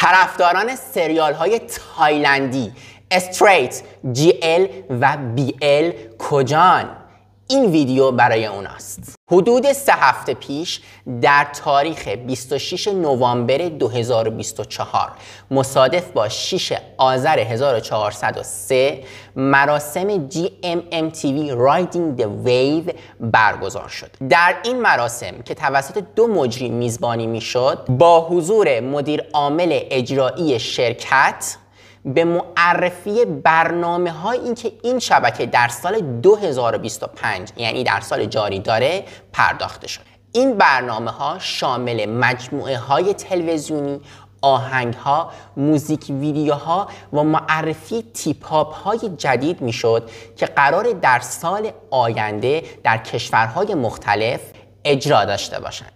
طرفداران سریال های تایلندی استریت، GL و BL کجان؟ این ویدیو برای اوناست. حدود 3 هفته پیش در تاریخ 26 نوامبر 2024 مصادف با 6 آذر 1403 مراسم GMMTV Riding the Wave برگزار شد. در این مراسم که توسط 2 مجری میزبانی میشد، با حضور مدیر عامل اجرایی شرکت به معرفی برنامه‌هایی که این شبکه در سال 2025 یعنی در سال جاری داره پرداخته شد. این برنامه‌ها شامل مجموعه‌های تلویزیونی، آهنگ‌ها، موزیک ویدیوها و معرفی تیپ-هاپ‌های جدید میشد که قرار در سال آینده در کشورهای مختلف اجرا داشته باشند.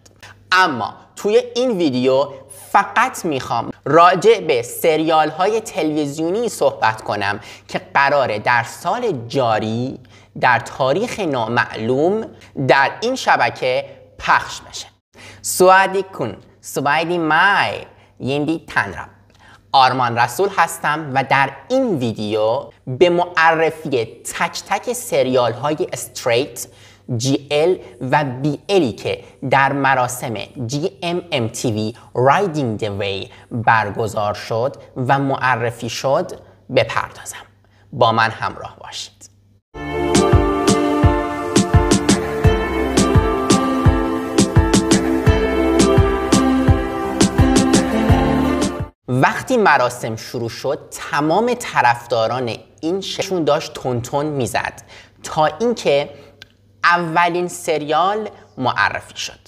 اما توی این ویدیو فقط میخوام راجع به سریال های تلویزیونی صحبت کنم که قراره در سال جاری در تاریخ نامعلوم در این شبکه پخش بشه. سوادی کن، سوادی مای، یندی تنرم. آرمان رسول هستم و در این ویدیو به معرفی تک تک سریال های استریت، GL و BL که در مراسم GMMTV Riding the Way برگزار شد و معرفی شد بپردازم. با من همراه باشید. وقتی مراسم شروع شد تمام طرفداران این شون داشت تون میزد تا اینکه اولین سریال معرفی شد.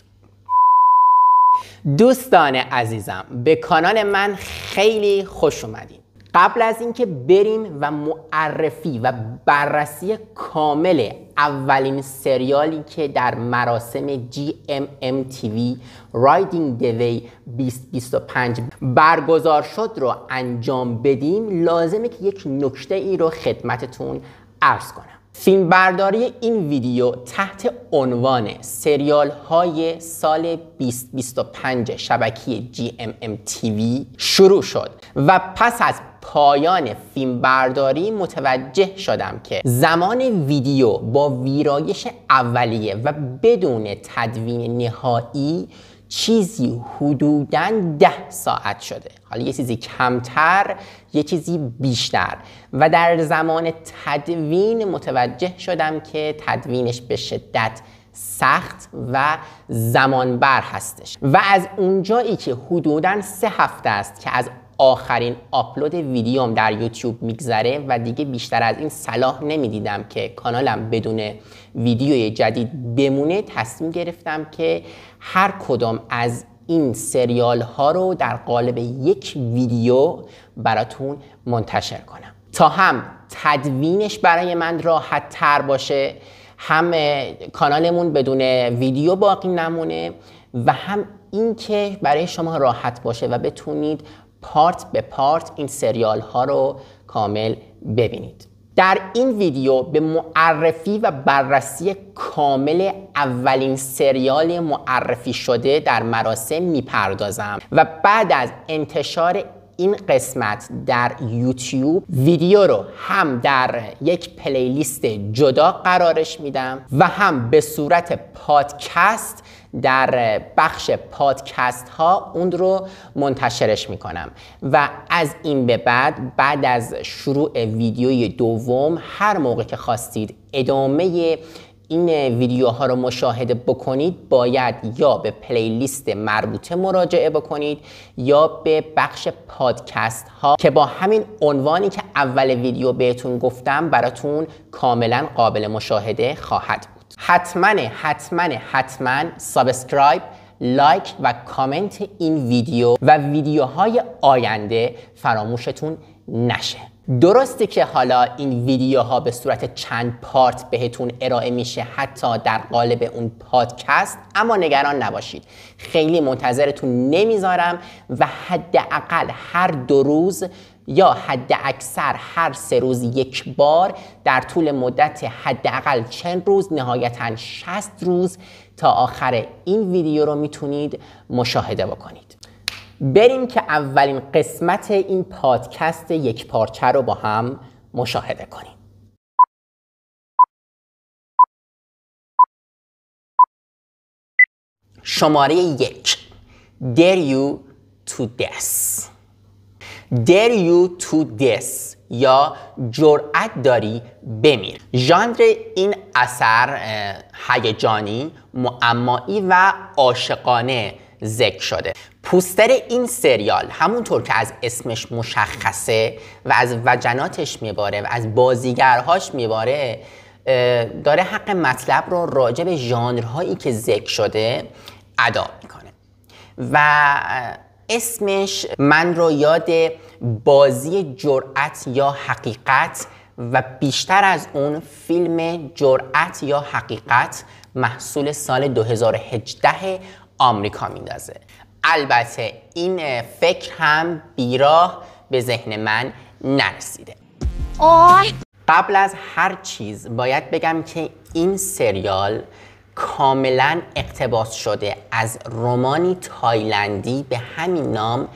دوستان عزیزم، به کانال من خیلی خوش اومدین. قبل از اینکه بریم و معرفی و بررسی کامل اولین سریالی که در مراسم GMMTV Riding the Way 2025 برگزار شد رو انجام بدیم، لازمه که یک نکته ای رو خدمتتون عرض کنم. فیلم برداری این ویدیو تحت عنوان سریال های سال 2025 شبکه GMMTV شروع شد و پس از پایان فیلم برداری متوجه شدم که زمان ویدیو با ویرایش اولیه و بدون تدوین نهایی چیزی حدوداً 10 ساعت شده. حالا یه چیزی کمتر، یه چیزی بیشتر. و در زمان تدوین متوجه شدم که تدوینش به شدت سخت و زمانبر هستش. و از اونجایی که حدوداً 3 هفته است که از آخرین آپلود ویدیوم در یوتیوب میگذره و دیگه بیشتر از این صلاح نمیدیدم که کانالم بدون ویدیوی جدید بمونه، تصمیم گرفتم که هر کدام از این سریال ها رو در قالب یک ویدیو براتون منتشر کنم تا هم تدوینش برای من راحت تر باشه، هم کانالمون بدون ویدیو باقی نمونه و هم اینکه برای شما راحت باشه و بتونید پارت به پارت این سریال ها رو کامل ببینید. در این ویدیو به معرفی و بررسی کامل اولین سریال معرفی شده در مراسم میپردازم و بعد از انتشار این قسمت در یوتیوب ویدیو رو هم در یک پلیلیست جدا قرارش میدم و هم به صورت پادکست در بخش پادکست ها اون رو منتشرش میکنم و از این به بعد از شروع ویدیوی دوم هر موقع که خواستید ادامه این ویدیوها رو مشاهده بکنید باید یا به پلیلیست مربوطه مراجعه بکنید یا به بخش پادکست ها که با همین عنوانی که اول ویدیو بهتون گفتم براتون کاملا قابل مشاهده خواهد بود. حتما سابسکرایب، لایک و کامنت این ویدیو و ویدیوهای آینده فراموشتون نشه. درسته که حالا این ویدیوها به صورت چند پارت بهتون ارائه میشه حتی در قالب اون پادکست، اما نگران نباشید، خیلی منتظرتون نمیذارم و حداقل هر 2 روز یا حد اکثر هر 3 روز یک بار در طول مدت حداقل چند روز، نهایتاً 60 روز تا آخر این ویدیو رو میتونید مشاهده بکنید. بریم که اولین قسمت این پادکست یک پارچه رو با هم مشاهده کنیم. شماره 1. Dare you to this. Dare you to this یا جرأت داری بمیر. ژانر این اثر هیجانی، معمایی و عاشقانه ذکر شده. پوستر این سریال همونطور که از اسمش مشخصه و از وجناتش میباره و از بازیگرهاش میباره، داره حق مطلب رو راجع به ژانرهایی که ذکر شده ادا میکنه و اسمش من رو یاد بازی جرأت یا حقیقت و بیشتر از اون فیلم جرأت یا حقیقت محصول سال 2018 آمریکا میندازه. البته این فکر هم بیراه به ذهن من نرسیده. قبل از هر چیز باید بگم که این سریال کاملا اقتباس شده از رمانی تایلندی به همین نام،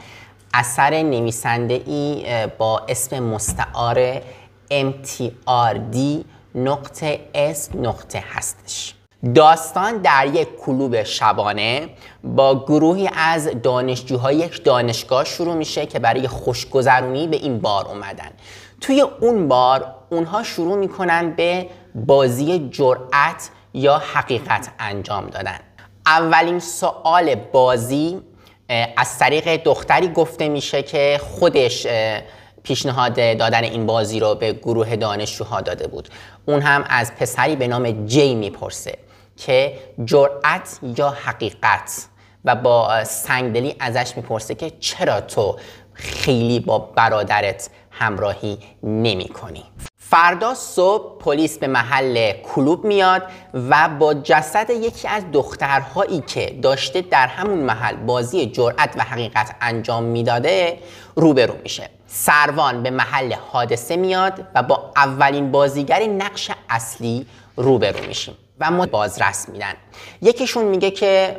اثر نویسنده ای با اسم مستعار MTRD.S. هستش. داستان در یک کلوب شبانه با گروهی از دانشجوهای یک دانشگاه شروع میشه که برای خوشگذرونی به این بار اومدن. توی اون بار اونها شروع میکنن به بازی جرأت یا حقیقت انجام دادن. اولین سوال بازی از طریق دختری گفته میشه که خودش پیشنهاد دادن این بازی رو به گروه دانشجوها داده بود. اون هم از پسری به نام جی میپرسه که جرأت یا حقیقت، و با سنگدلی ازش میپرسه که چرا تو خیلی با برادرت همراهی نمی کنی. فردا صبح پلیس به محل کلوب میاد و با جسد یکی از دخترهایی که داشته در همون محل بازی جرأت و حقیقت انجام میداده روبرو میشه. سروان به محل حادثه میاد و با اولین بازیگر نقش اصلی روبرو میشیم و ما بازرس میدن. یکیشون میگه که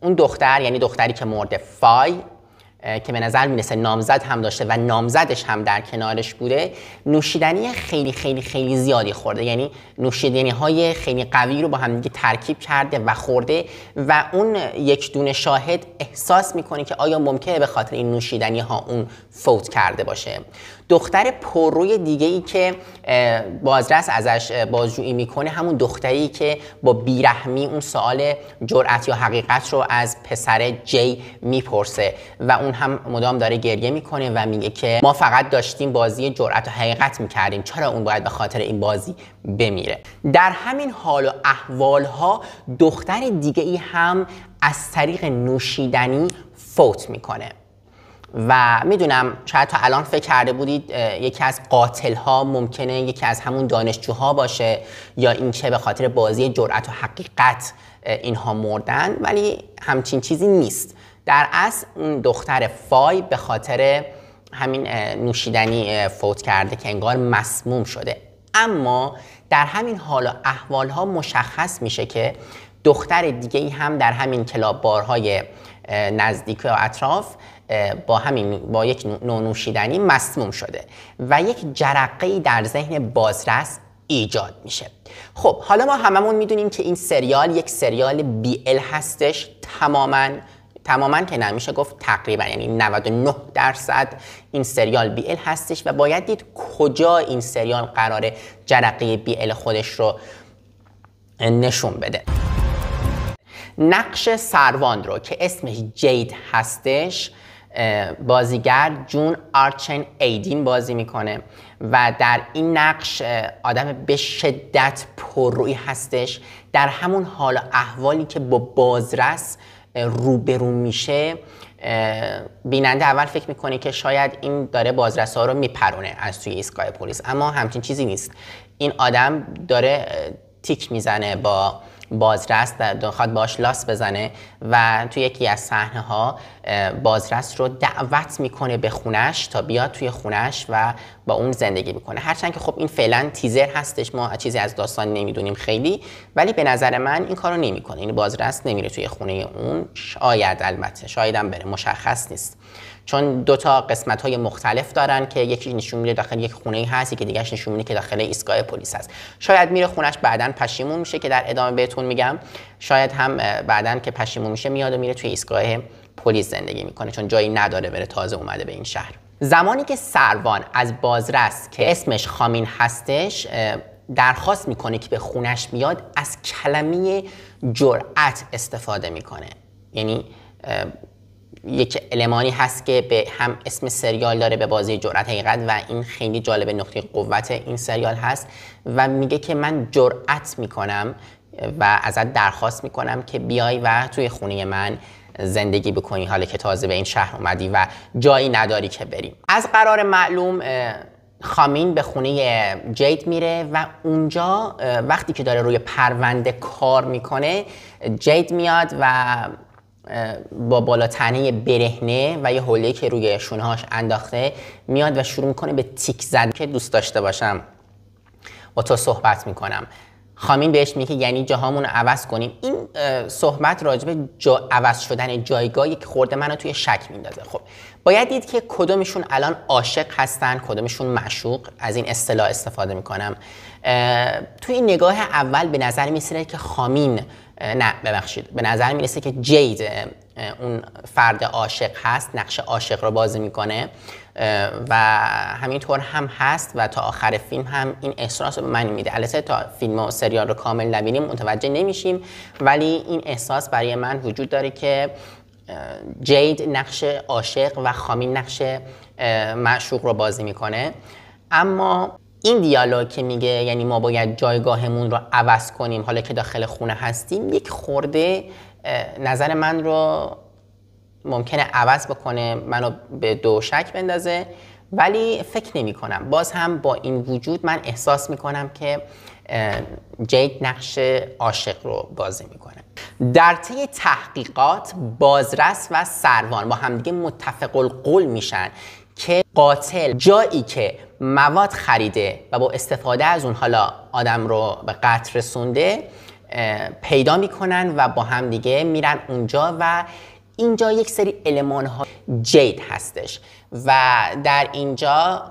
اون دختر، یعنی دختری که مرده، فای، که به نظر میرسه نامزد هم داشته و نامزدش هم در کنارش بوده، نوشیدنی خیلی خیلی خیلی زیادی خورده. یعنی نوشیدنی های خیلی قوی رو با هم دیگه ترکیب کرده و خورده و اون یک دونه شاهد احساس میکنه که آیا ممکنه به خاطر این نوشیدنی ها اون فوت کرده باشه. دختر پرروی دیگه ای که بازرس ازش بازجویی میکنه همون دختری که با بیرحمی اون سوال جرأت یا حقیقت رو از پسر جی میپرسه و اون هم مدام داره گریه میکنه و میگه که ما فقط داشتیم بازی جرأت و حقیقت میکردیم، چرا اون باید به خاطر این بازی بمیره. در همین حال و احوال ها دختر دیگه ای هم از طریق نوشیدنی فوت میکنه و میدونم شاید تا الان فکر کرده بودید یکی از قاتل ها ممکنه یکی از همون دانشجوها باشه یا اینکه به خاطر بازی جرأت و حقیقت اینها مردن، ولی همچین چیزی نیست. در اصل اون دختر فای به خاطر همین نوشیدنی فوت کرده که انگار مسموم شده. اما در همین حال و احوال ها مشخص میشه که دختر دیگه ای هم در همین کلاب بارهای نزدیک و اطراف با یک نوع نوشیدنی مسموم شده و یک جرقه‌ای در ذهن بازرس ایجاد میشه. خب حالا ما هممون میدونیم که این سریال یک سریال BL هستش، تماما که نمیشه گفت تقریبا، یعنی 99% این سریال BL هستش و باید دید کجا این سریال قراره جرقه BL خودش رو نشون بده. نقش سروان رو که اسمش جید هستش بازیگر جون آرچن ایدین بازی میکنه و در این نقش آدم به شدت پررویی هستش. در همون حال و احوالی که با بازرس روبرو میشه بیننده اول فکر میکنه که شاید این داره بازرس ها رو میپرونه از توی ایستگاه پلیس، اما همچین چیزی نیست. این آدم داره تیک میزنه با بازرس خواهد باش لاس بزنه و توی یکی از صحنه ها بازرس رو دعوت میکنه به خونش تا بیاد توی خونش و با اون زندگی بکنه. هرچند که خب این فعلا تیزر هستش، ما چیزی از داستان نمیدونیم خیلی، ولی به نظر من این کارو نمیکنه. این بازرس نمیره توی خونه اون، شاید البته شایدم بره، مشخص نیست، چون دو تا قسمت‌های مختلف دارن که یکی نشون میده داخل یک خونه‌ای هست که دیگه‌اش نشون میده که داخل ایستگاه پلیس هست. شاید میره خونش بعداً پشیمون میشه که در ادامه بهتون میگم، شاید هم بعداً که پشیمون میشه میاد و میره توی ایستگاه پلیس زندگی میکنه چون جایی نداره بره، تازه اومده به این شهر. زمانی که سروان از بازرس که اسمش خامین هستش درخواست میکنه که به خونش میاد، از کلمه جرأت استفاده میکنه. یعنی یک المانی هست که به هم اسم سریال داره، به بازی جرأت حقیقت، و این خیلی جالب، نقطه قوت این سریال هست و میگه که من جرأت میکنم و ازت درخواست میکنم که بیای و توی خونه من زندگی بکنی، حالا که تازه به این شهر اومدی و جایی نداری که بریم. از قرار معلوم خامین به خونه جید میره و اونجا وقتی که داره روی پرونده کار میکنه، جید میاد و با بالاتنه برهنه و یه حوله که روی شونه‌هاش انداخته میاد و شروع میکنه به تیک زدن که دوست داشته باشم با تو صحبت میکنم. خامین بهش میگه یعنی جاهامون رو عوض کنیم. این صحبت راجبه عوض شدن جایگاهی که خورده منو توی شک میندازه. خب باید دید که کدومشون الان عاشق هستن، کدومشون معشوق. از این اصطلاح استفاده میکنم. توی این نگاه اول به نظر میسه که خامین، نه ببخشید، به نظر میرسه که جید اون فرد عاشق هست، نقش عاشق رو بازی میکنه و همینطور هم هست و تا آخر فیلم هم این احساس رو به من میده. البته تا فیلم و سریال رو کامل نبینیم متوجه نمیشیم، ولی این احساس برای من وجود داره که جید نقش عاشق و خامین نقش معشوق رو بازی میکنه. اما این دیالوگ که میگه یعنی ما باید جایگاهمون رو عوض کنیم حالا که داخل خونه هستیم، یک خورده نظر من رو ممکنه عوض بکنه، منو به دو شک بندازه، ولی فکر نمی کنم. باز هم با این وجود من احساس میکنم که جید نقش عاشق رو بازی میکنه. در طی تحقیقات بازرس و سروان با همدیگه متفق القول میشن که قاتل جایی که مواد خریده و با استفاده از اون حالا آدم رو به قتل رسونده پیدا میکنن و با هم دیگه میرن اونجا و اینجا یک سری المان ها جید هستش و در اینجا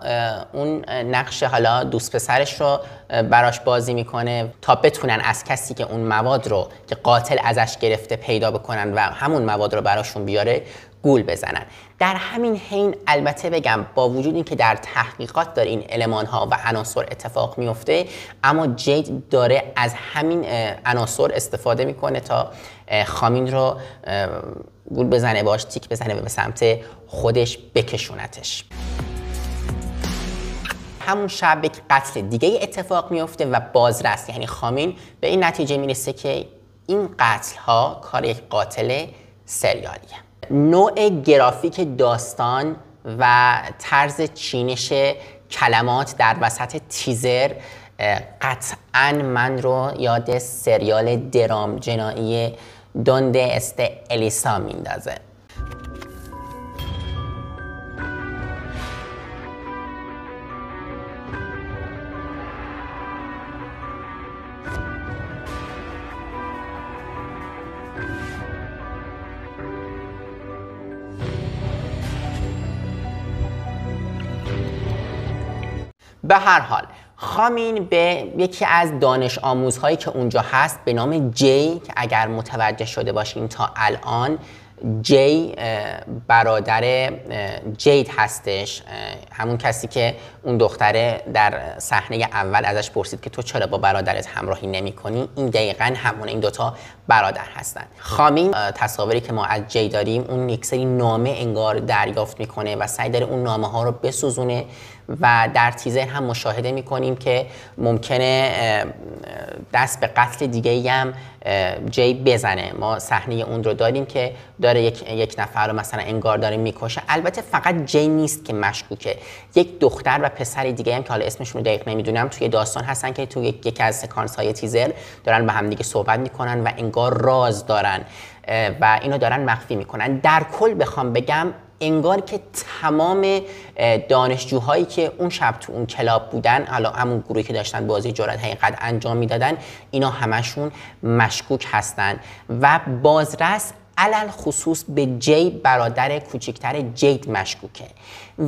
اون نقش حالا دوست پسرش رو براش بازی میکنه تا بتونن از کسی که اون مواد رو که قاتل ازش گرفته پیدا بکنن و همون مواد رو براشون بیاره گول بزنن. در همین حین البته بگم با وجود این که در تحقیقات داره این المان ها و عناصر اتفاق میفته، اما جید داره از همین عناصر استفاده میکنه تا خامین رو گول بزنه، باش تیک بزنه و به سمت خودش بکشونتش. همون شب یک قتل دیگه اتفاق میفته و بازرس یعنی خامین به این نتیجه میرسه که این قتل ها کار یک قاتل سریالیه. نوع گرافیک داستان و طرز چینش کلمات در وسط تیزر قطعاً من رو یاد سریال درام جنایی دونده است الیسا میندازه. به هر حال خامین به یکی از دانش آموزهایی که اونجا هست به نام جی که اگر متوجه شده باشین تا الان جی برادر جید هستش، همون کسی که اون دختره در صحنه اول ازش پرسید که تو چرا با برادرت همراهی نمی کنی، این دقیقاً همون این دوتا برادر هستن. خامین تصاویری که ما از جی داریم اون یک سری نامه انگار دریافت میکنه و سعی داره اون نامه ها رو بسوزونه و در تیزر هم مشاهده میکنیم که ممکنه دست به قتل دیگه هم جی بزنه. ما صحنه اون رو داریم که داره یک نفر رو مثلا انگار داره میکشه. البته فقط جی نیست که مشکوکه، یک دختر و پسر دیگه هم که حالا اسمشون رو دقیق نمیدونم توی داستان هستن که توی یکی از سکانس های تیزر دارن با هم دیگه صحبت میکنن و انگار راز دارن و اینو دارن مخفی میکنن. در کل بخوام بگم انگار که تمام دانشجوهایی که اون شب تو اون کلاب بودن، حالا همون گروهی که داشتن بازی جرأت حقیقت انجام میدادن، اینا همشون مشکوک هستن و بازرس علل خصوص به جی برادر کوچکتر جید مشکوکه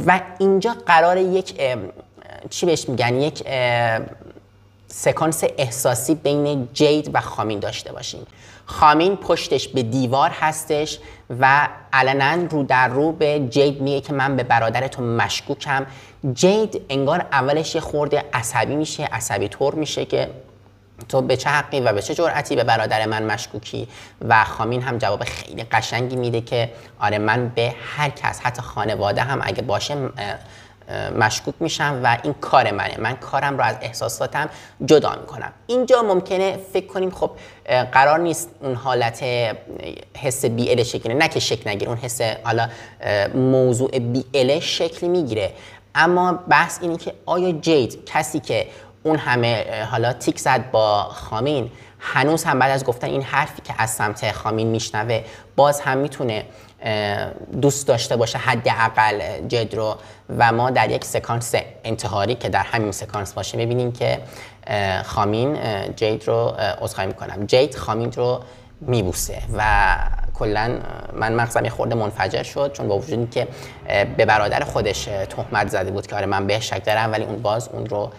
و اینجا قراره یک چی بهش میگن، یک سکانس احساسی بین جید و خامین داشته باشیم. خامین پشتش به دیوار هستش و علنا رو در رو به جید میگه که من به برادرتون مشکوکم. جید انگار اولش یه خورده عصبی میشه، عصبی طور میشه که تو به چه حقی و به چه جرأتی به برادر من مشکوکی و خامین هم جواب خیلی قشنگی میده که آره من به هر کس حتی خانواده هم اگه باشه مشکوک میشم و این کار منه، من کارم رو از احساساتم جدا میکنم. اینجا ممکنه فکر کنیم خب قرار نیست اون حالت حس بی ال شکل نه که شکل نگیره، اون حس حالا موضوع بی ال شکل میگیره، اما بحث اینه که آیا جید کسی که اون همه حالا تیک زد با خامین هنوز هم بعد از گفتن این حرفی که از سمت خامین میشنوه باز هم میتونه دوست داشته باشه حداقل جید رو و ما در یک سکانس انتحاری که در همین سکانس باشه ببینیم که خامین جید رو عذرخواهی میکنم جید خامین رو میبوسه و کلا من مغزم یه خورده منفجر شد، چون با وجودی که به برادر خودش تهمت زده بود که آره من بهش شک دارم ولی اون باز اون رو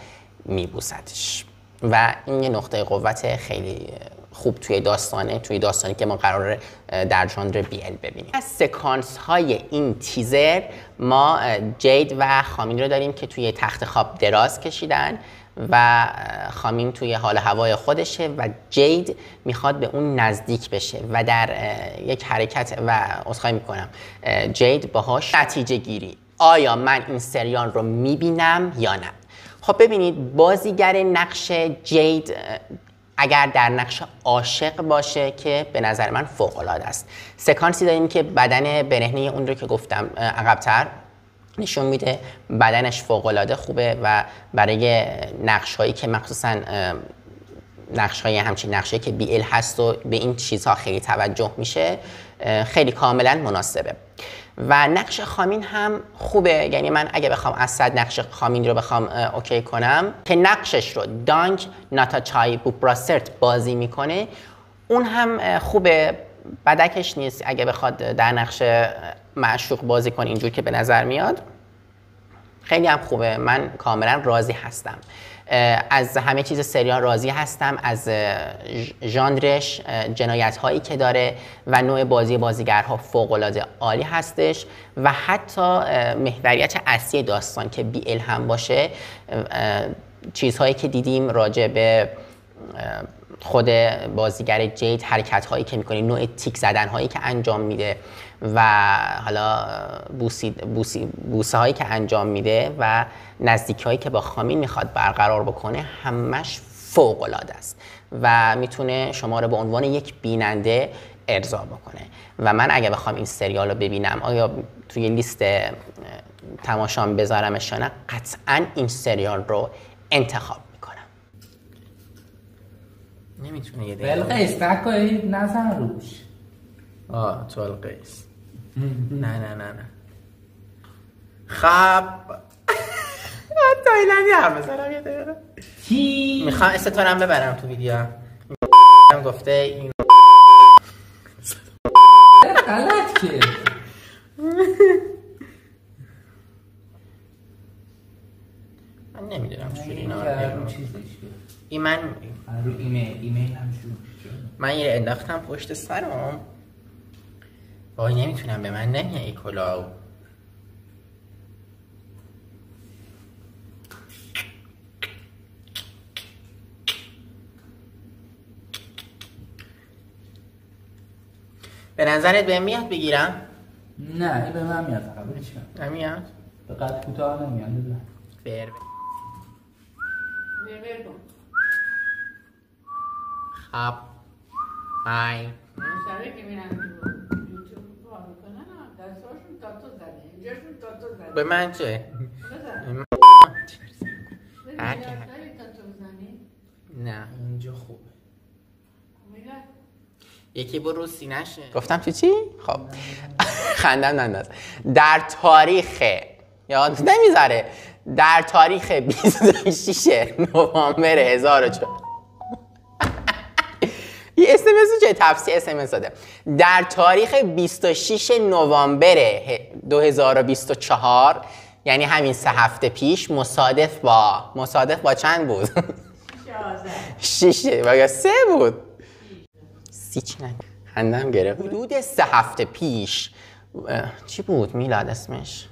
میبوسدش و این یه نقطه قوت خیلی خوب توی داستانی که ما قراره در ژانر بی ال ببینیم. از سکانس های این تیزر ما جید و خامین رو داریم که توی تخت خواب دراز کشیدن و خامین توی حال هوای خودشه و جید میخواد به اون نزدیک بشه و در یک حرکت و عذرخواهی میکنم جید باهاش نتیجه گیری آیا من این سریال رو میبینم یا نه. خب ببینید بازیگر نقش جید اگر در نقش عاشق باشه که به نظر من فوق‌العاده است. سکانسی داریم که بدن برهنه اون رو که گفتم عقب‌تر نشون میده، بدنش فوق‌العاده خوبه و برای نقش‌هایی که مخصوصاً نقش‌های همچین نقشی که بی ال هست و به این چیزها خیلی توجه میشه خیلی کاملا مناسبه. و نقش خامین هم خوبه، یعنی من اگه بخوام از 100 نقش خامین رو بخوام اوکی کنم که نقشش رو دانک ناتاچای بوپراسرت بازی میکنه اون هم خوبه، بدکش نیست اگه بخواد در نقش معشوق بازی کنه اینجور که به نظر میاد خیلی هم خوبه. من کاملا راضی هستم از همه چیز سریال، راضی هستم از ژانرش، جنایت هایی که داره و نوع بازیگرها فوق العاده عالی هستش و حتی محوریت اصلی داستان که بی ال هم باشه، چیزهایی که دیدیم راجع به خود بازیگر جید، حرکت هایی که میکنه، نوع تیک زدن هایی که انجام میده و حالا بوسه هایی که انجام میده و نزدیکی هایی که با خامین میخواد برقرار بکنه همش فوق العاده است و میتونه شما رو به عنوان یک بیننده ارضا بکنه و من اگه بخوام این سریال رو ببینم آیا توی لیست تماشام بذارمش یا نه، قطعا این سریال رو انتخاب میکنم. نمیتونه یه دیگه بلقیس نکنید نزن روش. تو بلقیس نه خب تایلندی هم بزنم یه دقیقه چی؟ میخوام استتارم ببرم تو ویدیو هم گفته این غلط که من نمیدونم چجوری اینا این من رو ایمیل هم شروع شد. من یه انداختم پشت سرم وای نمیتونم به من نمیه ای کلاو. به نظرت بهم میاد بگیرم؟ نه این به من میاد قبولش کن. نمیاد؟ به قد کوتاه نمیاد بزن. بر خب های مشترک که میرن تو یوتیوب کار میکنن دستاشون تاتو زده اینجاشون تاتو زده به من چه؟ بزن هر کی داری تاتو بزنی؟ نه اینجا خوبه. میگه یکی برو سینه‌شه. گفتم چی؟ خب خندم ننداز. در تاریخ یاد نمیذاره در تاریخ 26 نوامبر 1004 یه اسمس چه تفسیر اسمس داده. در تاریخ 26 نوامبر 2024 یعنی همین 3 هفته پیش مصادف با چند بود؟ 6 یا 3 بود. 3 چی نگه خندم گرفت. حدود 3 هفته پیش چی بود میلاد اسمش؟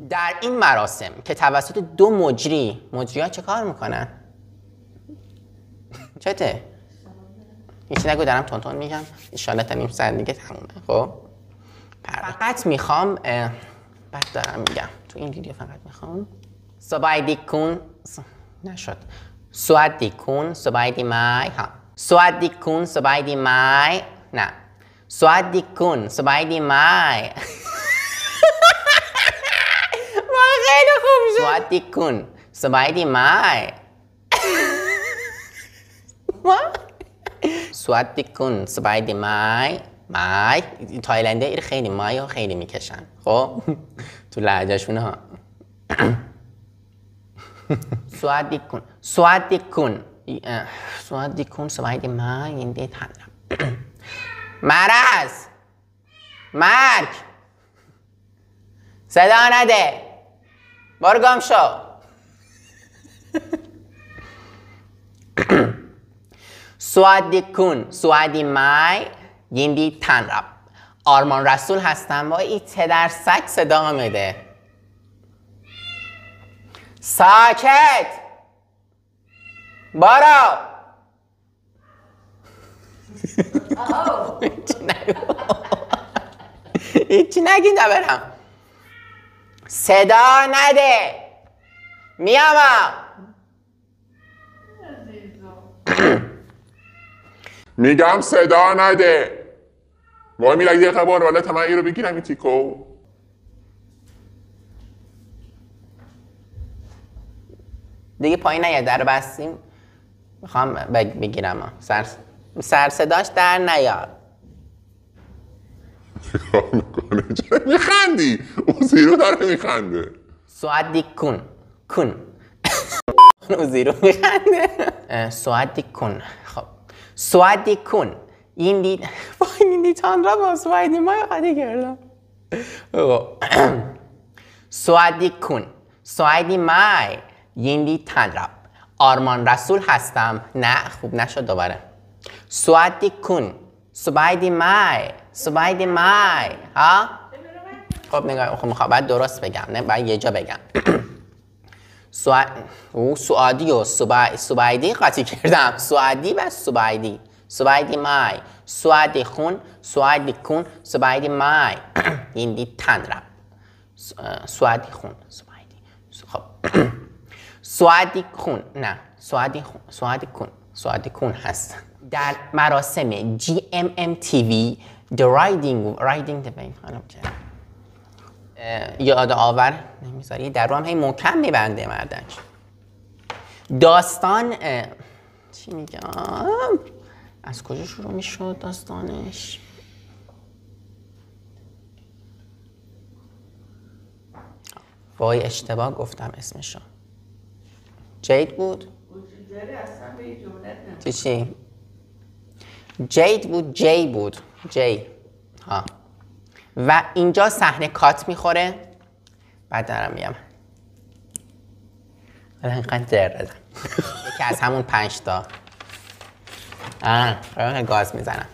در این مراسم که توسط 2 مجری‌ها چه کار میکنن؟ چته؟ هیچی نگو دارم تون میگم انشالله تا نیم ساعت دیگه تمومه. خب فقط میخوام بعد دارم میگم تو این ویدیو فقط میخوام سوایدیکون نشد سوادیکون سوایدیمای ها سوادیکون سوایدیمای نه سوادیکون سوایدیمای وای خیلی خوب شد سوادیکون سوایدیمای سوادیکون سوایدیمای مای تایلنده ایر خیلی مای ها خیلی میکشن خب تو لهجهشون ها سوادیکون سوایدی مای این دیت هندم مرز مرگ صدا نده برو گم شو سوادیکون سوادی مای گیندی تن رب آرمان رسول هستم با این تدر سگ صدا میده ساکت بارو هیچی نگین دا برم صدا نده میام میگم صدا نده وای میلک یه خبر والت من ای رو بگیرم این تیکو دیگه پایین نیا در بستیم میخوام بگیرم سر صداش در نیار چرا میخندی؟ اوزیرو داره میخنده سوادی کن اوزیرو میخنده سوادی کن خب سوادی کن این دید تان را با سوادی ما قدی کردم سوادی مای یندی تن رب آرمان رسول هستم نه خوب نشد دوباره سوادی کن سوادی مای ها خب نگاه خب باید درست بگم نه باید یه جا بگم سوادی و سوادی قاطی کردم سوادی و سوادی مای سوادی خون سوادی کن سوادی مای یندی تن رب سوادی خون خب سوادی کن هست در مراسم GMMTV The Riding یاد آور نمیذاری در رو هم هی محکم میبنده مردک داستان چی میگم از کجا شروع میشد داستانش وای اشتباه گفتم اسمشو جید بود؟ چی؟ جید بود جی ها و اینجا صحنه کات میخوره بعد دارم میگم اینقدر در دادم یکی از همون 5 تا گاز میزنم